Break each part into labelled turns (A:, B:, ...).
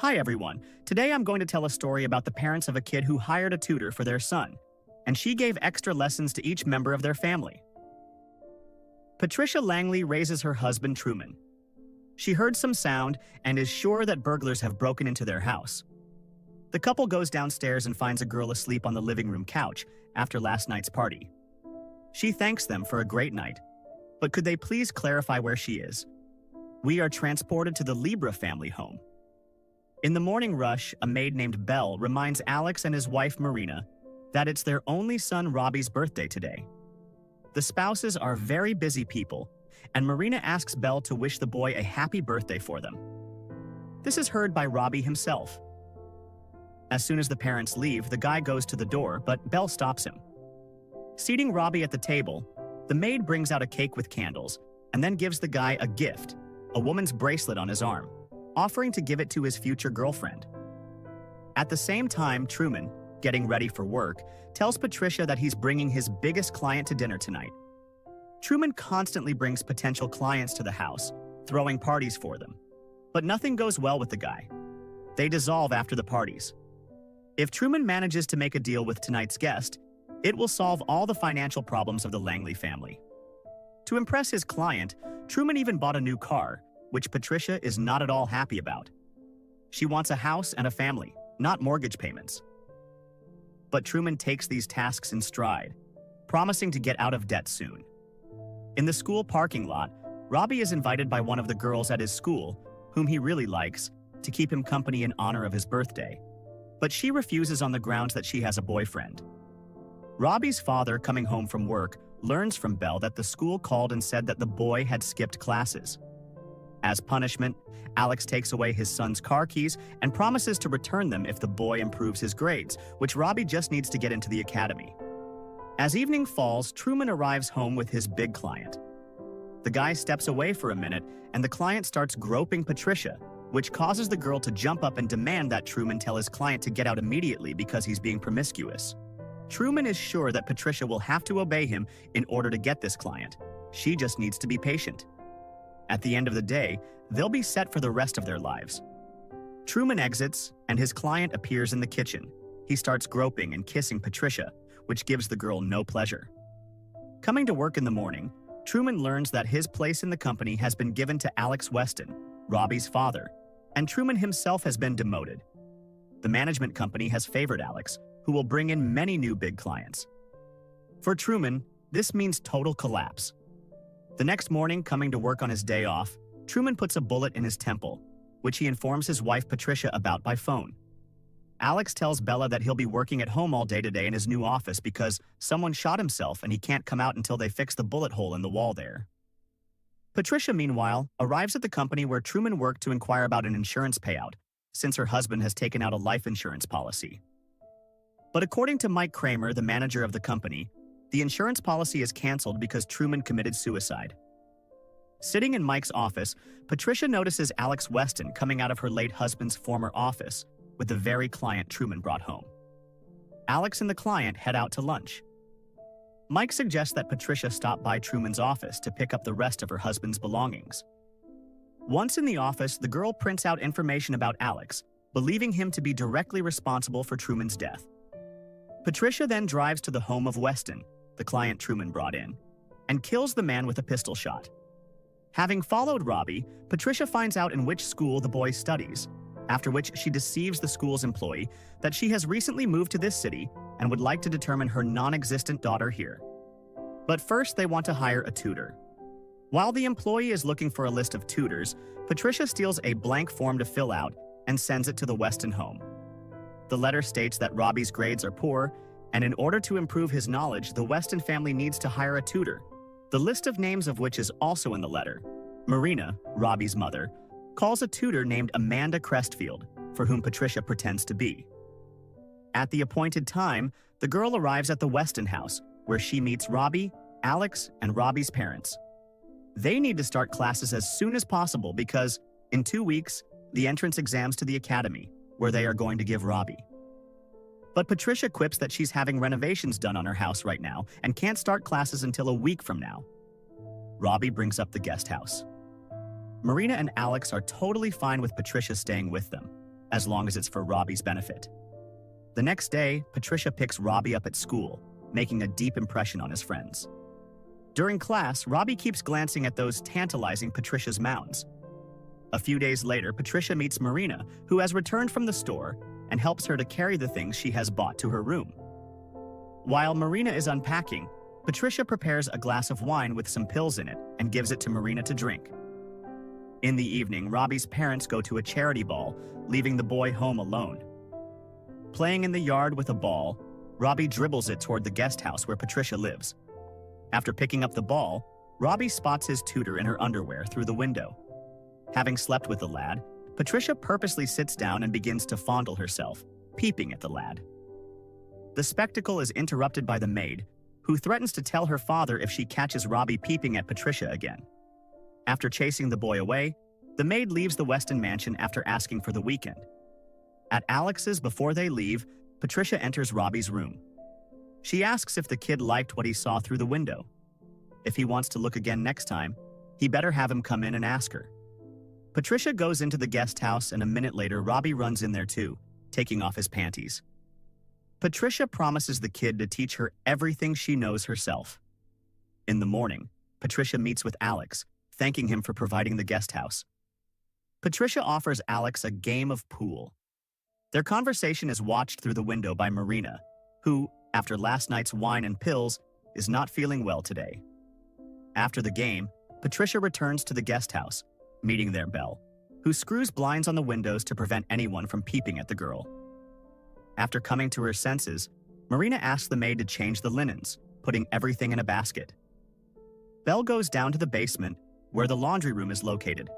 A: Hi everyone, today I'm going to tell a story about the parents of a kid who hired a tutor for their son, and she gave extra lessons to each member of their family. Patricia Langley raises her husband Truman. She heard some sound and is sure that burglars have broken into their house. The couple goes downstairs and finds a girl asleep on the living room couch after last night's party. She thanks them for a great night, but could they please clarify where she is? We are transported to the Libra family home. In the morning rush, a maid named Belle reminds Alex and his wife Marina that it's their only son Robbie's birthday today. The spouses are very busy people, and Marina asks Belle to wish the boy a happy birthday for them. This is heard by Robbie himself. As soon as the parents leave, the guy goes to the door, but Belle stops him. Seating Robbie at the table, the maid brings out a cake with candles and then gives the guy a gift, a woman's bracelet on his arm, offering to give it to his future girlfriend. At the same time, Truman, getting ready for work, tells Patricia that he's bringing his biggest client to dinner tonight. Truman constantly brings potential clients to the house, throwing parties for them. But nothing goes well with the guy. They dissolve after the parties. If Truman manages to make a deal with tonight's guest, it will solve all the financial problems of the Langley family. To impress his client, Truman even bought a new car, which Patricia is not at all happy about. She wants a house and a family, not mortgage payments. But Truman takes these tasks in stride, promising to get out of debt soon. In the school parking lot, Robbie is invited by one of the girls at his school, whom he really likes, to keep him company in honor of his birthday. But she refuses on the grounds that she has a boyfriend. Robbie's father, coming home from work, learns from Belle that the school called and said that the boy had skipped classes. As punishment, Alex takes away his son's car keys and promises to return them if the boy improves his grades, which Robbie just needs to get into the academy. As evening falls, Truman arrives home with his big client. The guy steps away for a minute, and the client starts groping Patricia, which causes the girl to jump up and demand that Truman tell his client to get out immediately because he's being promiscuous. Truman is sure that Patricia will have to obey him in order to get this client. She just needs to be patient. At the end of the day, they'll be set for the rest of their lives. Truman exits, and his client appears in the kitchen. He starts groping and kissing Patricia, which gives the girl no pleasure. Coming to work in the morning, Truman learns that his place in the company has been given to Alex Weston, Robbie's father, and Truman himself has been demoted. The management company has favored Alex, who will bring in many new big clients. For Truman, this means total collapse. The next morning, coming to work on his day off, Truman puts a bullet in his temple, which he informs his wife Patricia about by phone. Alex tells Bella that he'll be working at home all day today in his new office because someone shot himself and he can't come out until they fix the bullet hole in the wall there. Patricia, meanwhile, arrives at the company where Truman worked to inquire about an insurance payout, since her husband has taken out a life insurance policy. But according to Mike Kramer, the manager of the company, the insurance policy is canceled because Truman committed suicide. Sitting in Mike's office, Patricia notices Alex Weston coming out of her late husband's former office with the very client Truman brought home. Alex and the client head out to lunch. Mike suggests that Patricia stop by Truman's office to pick up the rest of her husband's belongings. Once in the office, the girl prints out information about Alex, believing him to be directly responsible for Truman's death. Patricia then drives to the home of Weston, the client Truman brought in, and kills the man with a pistol shot. Having followed Robbie, Patricia finds out in which school the boy studies, after which she deceives the school's employee that she has recently moved to this city and would like to determine her non-existent daughter here. But first, they want to hire a tutor. While the employee is looking for a list of tutors, Patricia steals a blank form to fill out and sends it to the Weston home. The letter states that Robbie's grades are poor, and in order to improve his knowledge, the Weston family needs to hire a tutor, the list of names of which is also in the letter. Marina, Robbie's mother, calls a tutor named Amanda Crestfield, for whom Patricia pretends to be. At the appointed time, the girl arrives at the Weston house, where she meets Robbie, Alex, and Robbie's parents. They need to start classes as soon as possible because, in 2 weeks, the entrance exams to the academy, where they are going to give Robbie. But Patricia quips that she's having renovations done on her house right now and can't start classes until a week from now. Robbie brings up the guest house. Marina and Alex are totally fine with Patricia staying with them, as long as it's for Robbie's benefit. The next day, Patricia picks Robbie up at school, making a deep impression on his friends. During class, Robbie keeps glancing at those tantalizing Patricia's mounds. A few days later, Patricia meets Marina, who has returned from the store, and helps her to carry the things she has bought to her room. While Marina is unpacking, Patricia prepares a glass of wine with some pills in it and gives it to Marina to drink. In the evening, Robbie's parents go to a charity ball, leaving the boy home alone. Playing in the yard with a ball, Robbie dribbles it toward the guest house where Patricia lives. After picking up the ball, Robbie spots his tutor in her underwear through the window. Having slept with the lad, Patricia purposely sits down and begins to fondle herself, peeping at the lad. The spectacle is interrupted by the maid, who threatens to tell her father if she catches Robbie peeping at Patricia again. After chasing the boy away, the maid leaves the Weston mansion after asking for the weekend. At Alex's before they leave, Patricia enters Robbie's room. She asks if the kid liked what he saw through the window. If he wants to look again next time, he better have him come in and ask her. Patricia goes into the guest house, and a minute later, Robbie runs in there too, taking off his panties. Patricia promises the kid to teach her everything she knows herself. In the morning, Patricia meets with Alex, thanking him for providing the guest house. Patricia offers Alex a game of pool. Their conversation is watched through the window by Marina, who, after last night's wine and pills, is not feeling well today. After the game, Patricia returns to the guest house, meeting there Belle, who screws blinds on the windows to prevent anyone from peeping at the girl. After coming to her senses, Marina asks the maid to change the linens, putting everything in a basket. Belle goes down to the basement, where the laundry room is located.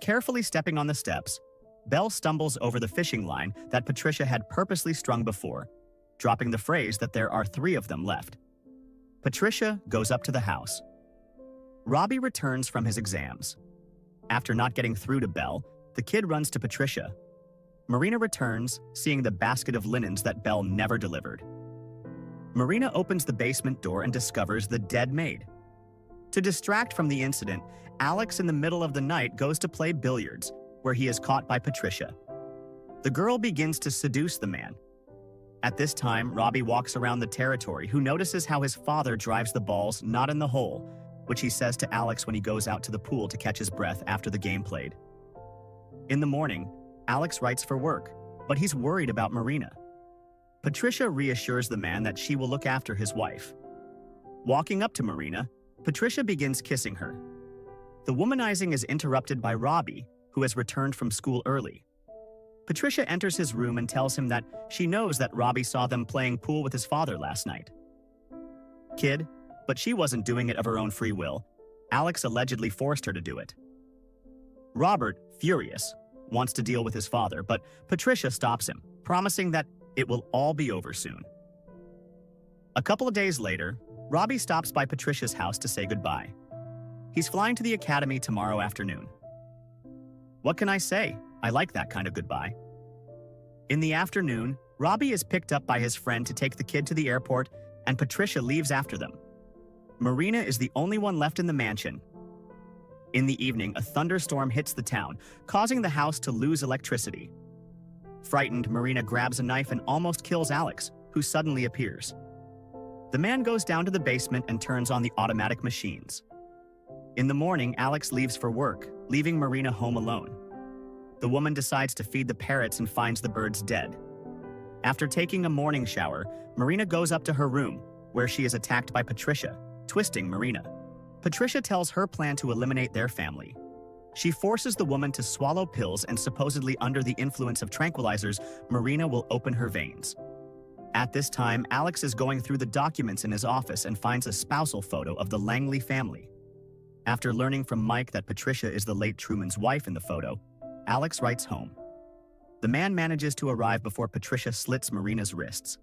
A: Carefully stepping on the steps, Belle stumbles over the fishing line that Patricia had purposely strung before, dropping the phrase that there are 3 of them left. Patricia goes up to the house. Robbie returns from his exams. After not getting through to Belle, the kid runs to Patricia. Marina returns, seeing the basket of linens that Belle never delivered. Marina opens the basement door and discovers the dead maid. To distract from the incident, Alex in the middle of the night goes to play billiards, where he is caught by Patricia. The girl begins to seduce the man. At this time, Robbie walks around the territory, who notices how his father drives the balls not in the hole, which he says to Alex when he goes out to the pool to catch his breath after the game played. In the morning, Alex writes for work, but he's worried about Marina. Patricia reassures the man that she will look after his wife. Walking up to Marina, Patricia begins kissing her. The womanizing is interrupted by Robbie, who has returned from school early. Patricia enters his room and tells him that she knows that Robbie saw them playing pool with his father last night. Kid, but she wasn't doing it of her own free will. Alex allegedly forced her to do it. Robert, furious, wants to deal with his father, but Patricia stops him, promising that it will all be over soon. A couple of days later, Robbie stops by Patricia's house to say goodbye. He's flying to the academy tomorrow afternoon. What can I say? I like that kind of goodbye. In the afternoon, Robbie is picked up by his friend to take the kid to the airport, and Patricia leaves after them. Marina is the only one left in the mansion. In the evening, a thunderstorm hits the town, causing the house to lose electricity. Frightened, Marina grabs a knife and almost kills Alex, who suddenly appears. The man goes down to the basement and turns on the automatic machines. In the morning, Alex leaves for work, leaving Marina home alone. The woman decides to feed the parrots and finds the birds dead. After taking a morning shower, Marina goes up to her room, where she is attacked by Patricia, twisting Marina. Patricia tells her plan to eliminate their family. She forces the woman to swallow pills, and supposedly under the influence of tranquilizers, Marina will open her veins. At this time, Alex is going through the documents in his office and finds a spousal photo of the Langley family. After learning from Mike that Patricia is the late Truman's wife in the photo, Alex writes home. The man manages to arrive before Patricia slits Marina's wrists.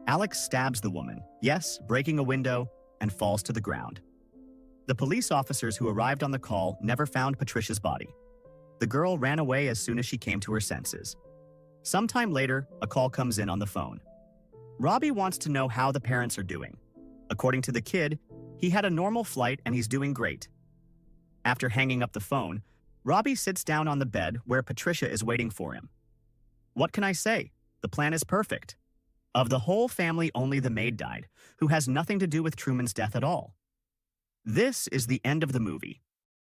A: Alex stabs the woman, yes, breaking a window, and falls to the ground. The police officers who arrived on the call never found Patricia's body. The girl ran away as soon as she came to her senses. Sometime later, a call comes in on the phone. Robbie wants to know how the parents are doing. According to the kid, he had a normal flight and he's doing great. After hanging up the phone, Robbie sits down on the bed where Patricia is waiting for him. What can I say? The plan is perfect. Of the whole family, only the maid died, who has nothing to do with Truman's death at all. This is the end of the movie.